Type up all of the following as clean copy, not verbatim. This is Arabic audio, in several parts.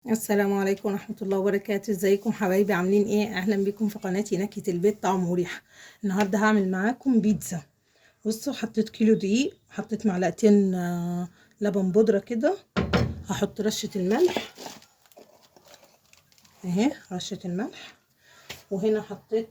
السلام عليكم ورحمة الله وبركاته. ازيكم حبايبي؟ عاملين ايه؟ اهلا بكم في قناتي نكهة البيت طعم وريحة. النهاردة هعمل معاكم بيتزا. بصوا، حطيت كيلو دقيق، حطيت معلقتين لبن بودرة كده. هحط رشة الملح اهي، رشة الملح. وهنا حطيت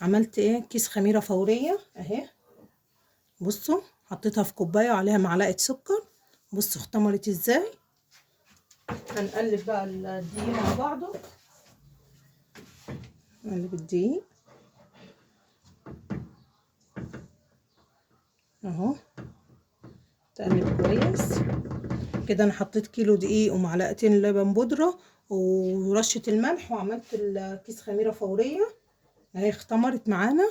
عملت ايه، كيس خميرة فورية اهي. بصوا، حطيتها في كوباية وعليها معلقة سكر. بصوا اختمرت ازاي. هنقلب بقى الدقيق مع بعضه. نقلب الدقيق اهو، تقلب كويس كده. انا حطيت كيلو دقيق ومعلقتين لبن بودره ورشه الملح، وعملت الكيس خميره فوريه اهي. اختمرت معانا.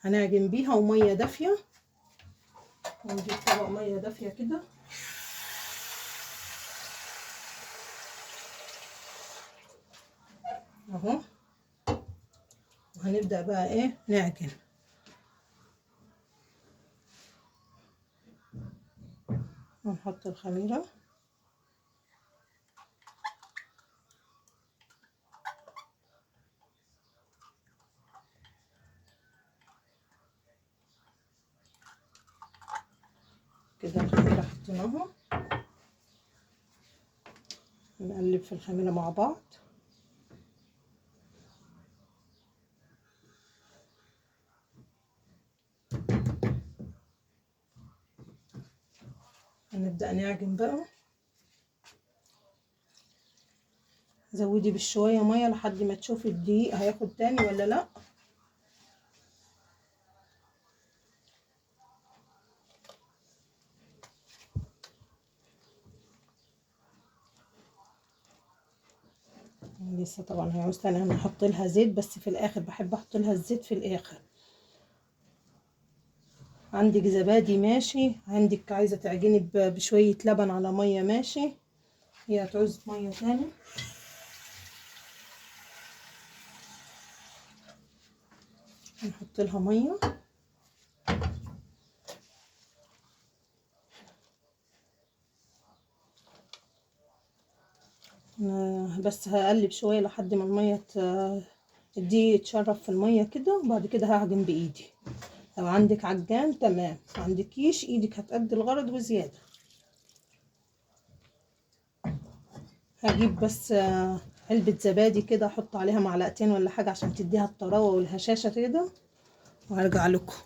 هنعجن بيها وميه دافيه، ونجيب طبق ميه دافيه كده اهو. وهنبدا بقى ايه، نعجن. ونحط الخميره كده. الخميره حطيناها، نقلب في الخميره مع بعض. هنبدا نعجن بقى. زودي بالشويه ميه لحد ما تشوفي الدقيق هياخد تاني ولا لا. لسه طبعا هيعوز تاني. انا هحط لها زيت بس في الاخر، بحب احط لها الزيت في الاخر. عندك زبادي ماشي، عندك عايزه تعجني بشويه لبن على ميه ماشي. هي هتعوز ميه تاني. نحط لها ميه. بس هقلب شويه لحد ما الميه دي يتشرب في الميه كده، وبعد كده هعجن بايدي. لو عندك عجان تمام، ما عندكيش ايدك هتأدي الغرض وزياده. هجيب بس علبه زبادي كده، احط عليها معلقتين ولا حاجه عشان تديها الطراوه والهشاشه كده، وهرجع لكم.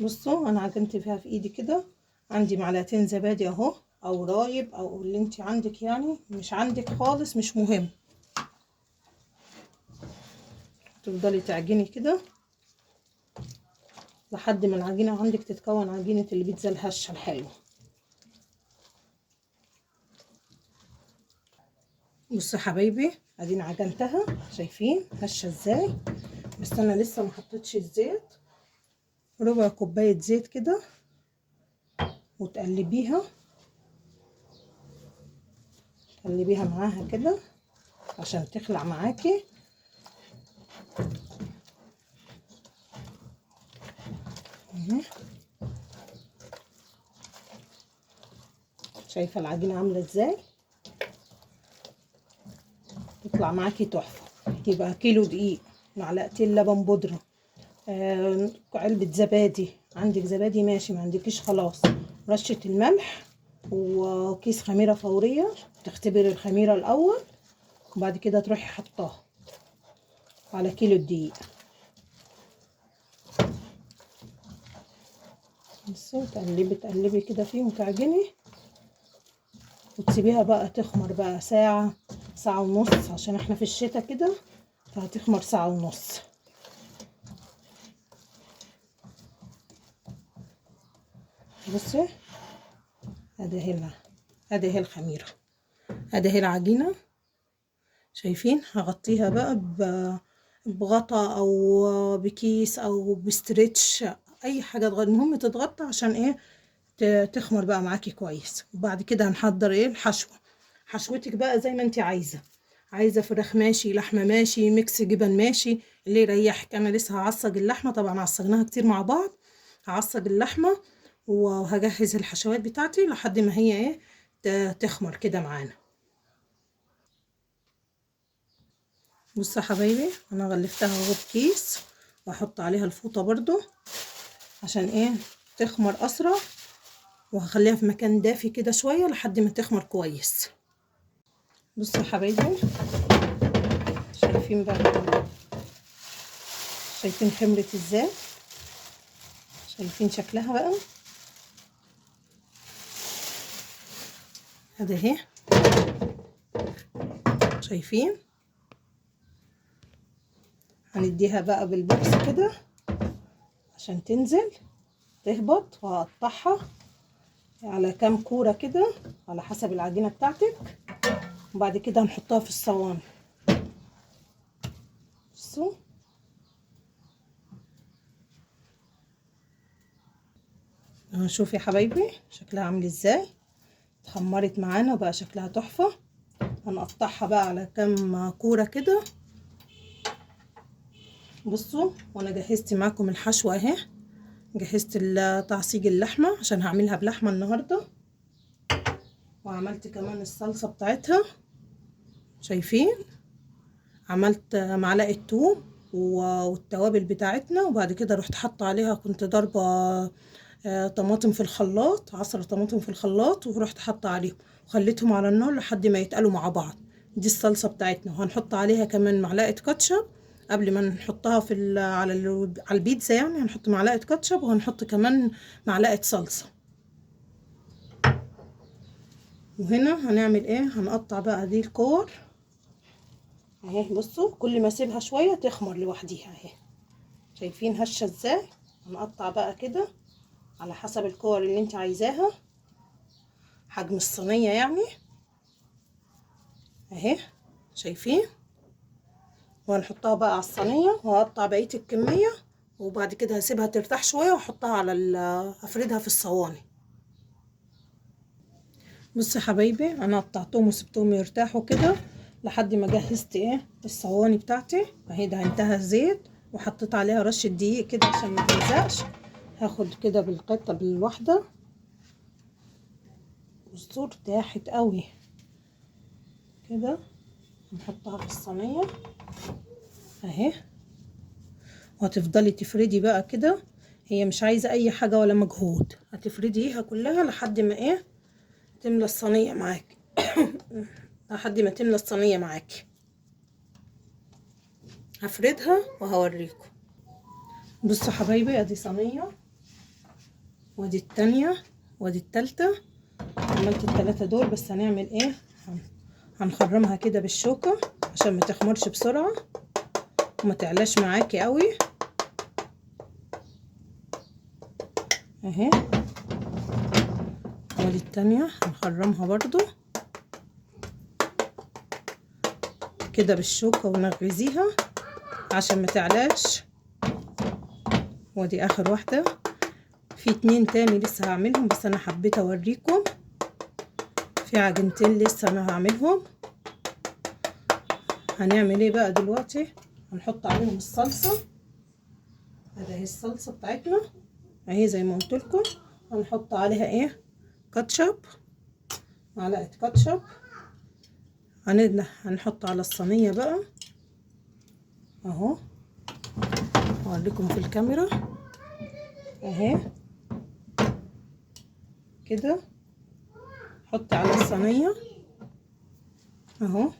بصوا، انا عجنت فيها في ايدي كده. عندي معلقتين زبادي اهو، او رايب او اللي انت عندك، يعني مش عندك خالص مش مهم. تفضلي تعجني كده لحد ما العجينه عندك تتكون عجينه البيتزا الهشه الحلوه. بصوا يا حبايبي، اديني عجنتها، شايفين هشه ازاي. بس انا لسه ما حطيتش الزيت. ربع كوبايه زيت كده، وتقلبيها. تقلبيها معاها كده عشان تخلع معاكي. شايفه العجينه عامله ازاي، تطلع معاكي تحفه. يبقى كيلو دقيق، معلقتين لبن بودره، علبه زبادي. عندك زبادي ماشي، ما عندكيش خلاص. رشه الملح، وكيس خميره فوريه. تختبري الخميره الاول، وبعد كده تروحي حطاها على كيلو الدقيق. بصي، تقلبي تقلبي كده فيهم، تعجني. وتسيبيها بقى تخمر بقى ساعه، ساعه ونص، عشان احنا في الشتاء كده، فهتخمر ساعه ونص. بصي، ادي هي الخميره، ادي هي العجينه. شايفين؟ هغطيها بقى بغطا او بكيس او بستريتش، اي حاجه المهم تتغطى عشان ايه، تخمر بقى معاكي كويس. وبعد كده هنحضر ايه، الحشوه. حشوتك بقى زي ما انت عايزه. عايزه فراخ ماشي، لحمه ماشي، ميكس جبن ماشي، اللي يريحك. انا لسه هعصج اللحمه، طبعا عصجناها كتير مع بعض. هعصج اللحمه وهجهز الحشوات بتاعتي لحد ما هي ايه، تخمر كده معانا. بصوا يا حبايبي انا غلفتها اهو بكيس، واحط عليها الفوطه برضو عشان ايه تخمر اسرع، وهخليها في مكان دافي كده شويه لحد ما تخمر كويس. بصوا يا حبايبي شايفين بقى، شايفين خمرت ازاي، شايفين شكلها بقى ادي اهي، شايفين. هنديها بقى بالبوكس كده عشان تنزل تهبط، وهقطعها على كام كورة كده على حسب العجينة بتاعتك، وبعد كده هنحطها في الصواني. بصوا شوف يا حبايبي شكلها عامل ازاي، اتخمرت معانا وبقى شكلها تحفة. هنقطعها بقى على كام كورة كده. بصوا وانا جهزت معاكم الحشوة اهي، جهزت تعصيج اللحمة عشان هعملها بلحمة النهاردة، وعملت كمان الصلصة بتاعتها. شايفين عملت معلقة توم والتوابل بتاعتنا، وبعد كده رحت حاطة عليها، كنت ضاربة طماطم في الخلاط، عصرة طماطم في الخلاط، ورحت حاطة عليهم وخليتهم على النار لحد ما يتقلوا مع بعض. دي الصلصة بتاعتنا، وهنحط عليها كمان معلقة كاتشب قبل ما نحطها في على البيتزا، يعني هنحط معلقة كاتشب وهنحط كمان معلقة صلصة. وهنا هنعمل ايه، هنقطع بقى دي الكور اهي. بصوا كل ما اسيبها شويه تخمر لوحديها اهي، شايفين هشه ازاي. هنقطع بقى كده على حسب الكور اللي انت عايزاها، حجم الصينيه يعني اهي، شايفين. وهنحطها بقى على الصينيه، وهقطع بقيه الكميه، وبعد كده هسيبها ترتاح شويه واحطها على افردها في الصواني. بصوا يا حبايبي انا قطعتهم وسبتهم يرتاحوا كده لحد ما جهزت ايه الصواني بتاعتي اهي. دهنتها زيت وحطيت عليها رشه دقيق كده عشان ما تلزقش. هاخد كده بالقطه بالواحده. بصوا ارتاحت قوي كده. هنحطها في الصينيه اهي، وهتفضلي تفردي بقى كده. هي مش عايزه اي حاجه ولا مجهود، هتفرديها كلها لحد ما ايه تملى الصينيه معاكي لحد ما تملى الصينيه معاكي. هفردها وهوريكم. بصوا حبايبي ادي صينيه، وادي التانية، وادي التالتة. عملت التلاتة دول، بس هنعمل ايه، هنخرمها كده بالشوكة عشان ما تخمرش بسرعة وما تعلاش معاكي قوي اهي. وادي التانية هنخرمها برضو كده بالشوكة ونغزيها عشان ما تعلاش. وادي اخر واحدة. في اتنين تاني لسه هعملهم، بس انا حبيت اوريكم في عجينتين لسه انا هعملهم. هنعمل ايه بقى دلوقتي، هنحط عليهم الصلصة. اهي الصلصة بتاعتنا اهي زي ما قلت لكم. هنحط عليها ايه كاتشب، معلقة كاتشب. هنحط على الصينية بقى اهو، اوريكم في الكاميرا اهي كده. حط على الصينية اهو.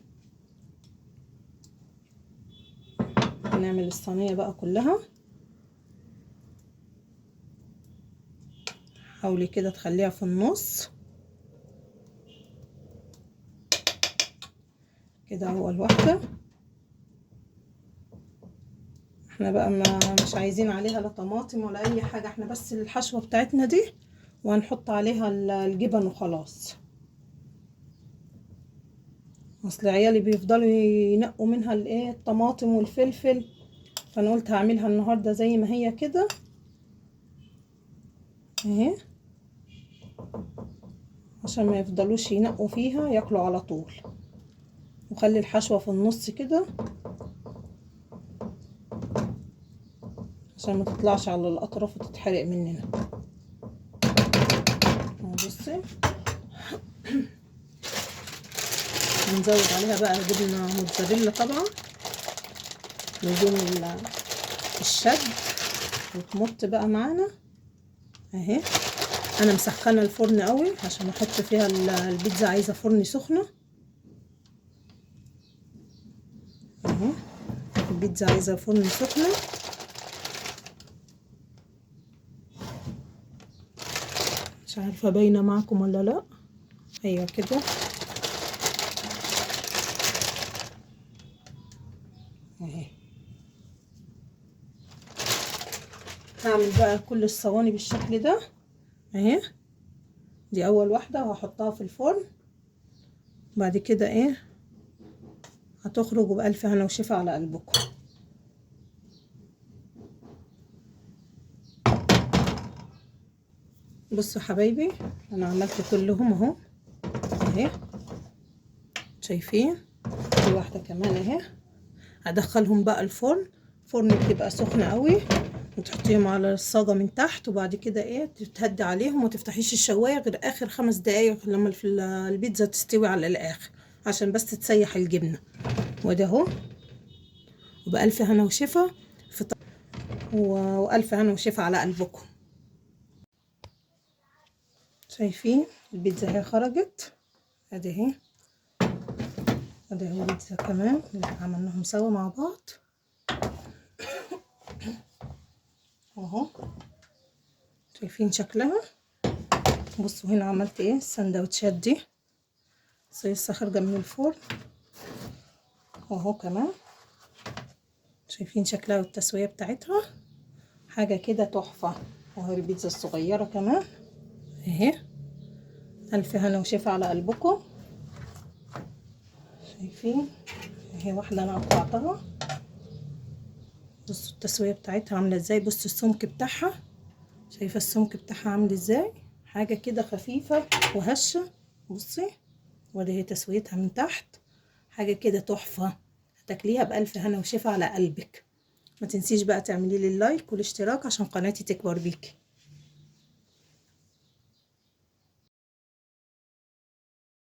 هنعمل الصينية بقى كلها. حاولي كده تخليها في النص كده اول واحدة. احنا بقى مش عايزين عليها لا طماطم ولا اي حاجة، احنا بس الحشوة بتاعتنا دي، وهنحط عليها الجبن وخلاص. اصل عيالي بيفضلوا ينقوا منها الايه الطماطم والفلفل، فانا قلت هعملها النهارده زي ما هي كده اهي، عشان ما يفضلوش ينقوا فيها ياكلوا على طول. وخلي الحشوة في النص كده عشان ما تطلعش على الاطراف وتتحرق مننا. بصي ونزود عليها بقى جبنة موتزاريلا طبعا بدون الشد، وتمط بقى معانا اهي. انا مسخنه الفرن قوي عشان احط فيها البيتزا، عايزه فرن سخنه اهو. البيتزا عايزه فرن سخنه. مش عارفه باينه معكم ولا لا. ايوه كده اهي. هعمل بقى كل الصواني بالشكل ده اهي. دي اول واحده وهحطها في الفرن. بعد كده ايه هتخرجوا بألف هنا وشفا على قلبكم. بصوا حبايبي انا عملت كلهم اهو اهي، شايفين؟ في واحده كمان اهي. هدخلهم بقى الفرن. الفرن بتبقى سخنه قوي، وتحطيهم على الصاجه من تحت، وبعد كده ايه تتهدي عليهم، وما تفتحيش الشوايه غير اخر 5 دقايق لما البيتزا تستوي على الاخر، عشان بس تتسيح الجبنه. وده اهو، وبألف هنا وشفا وألف هنا وشفا على قلبكم. شايفين البيتزا هي خرجت ادي اهي. ادي اهي البيتزا كمان اللي عملناهم سوا مع بعض اهو. شايفين شكلها؟ بصوا هنا عملت ايه السندوتشات دي لسه خارجه من الفرن اهو كمان. شايفين شكلها والتسويه بتاعتها حاجه كده تحفه. اهو البيتزا الصغيره كمان اهي. الف هنا وشفا على قلبكم. شايفين اهي واحده انا قطعتها. بصوا التسويه بتاعتها عامله ازاي، بصوا السمك بتاعها، شايفه السمك بتاعها عامل ازاي، حاجه كده خفيفه وهشه. بصي وده هي تسويتها من تحت، حاجه كده تحفه. هتاكليها بألف هنا وشفا على قلبك. ما تنسيش بقى تعملي لي اللايك والاشتراك عشان قناتي تكبر بيكي.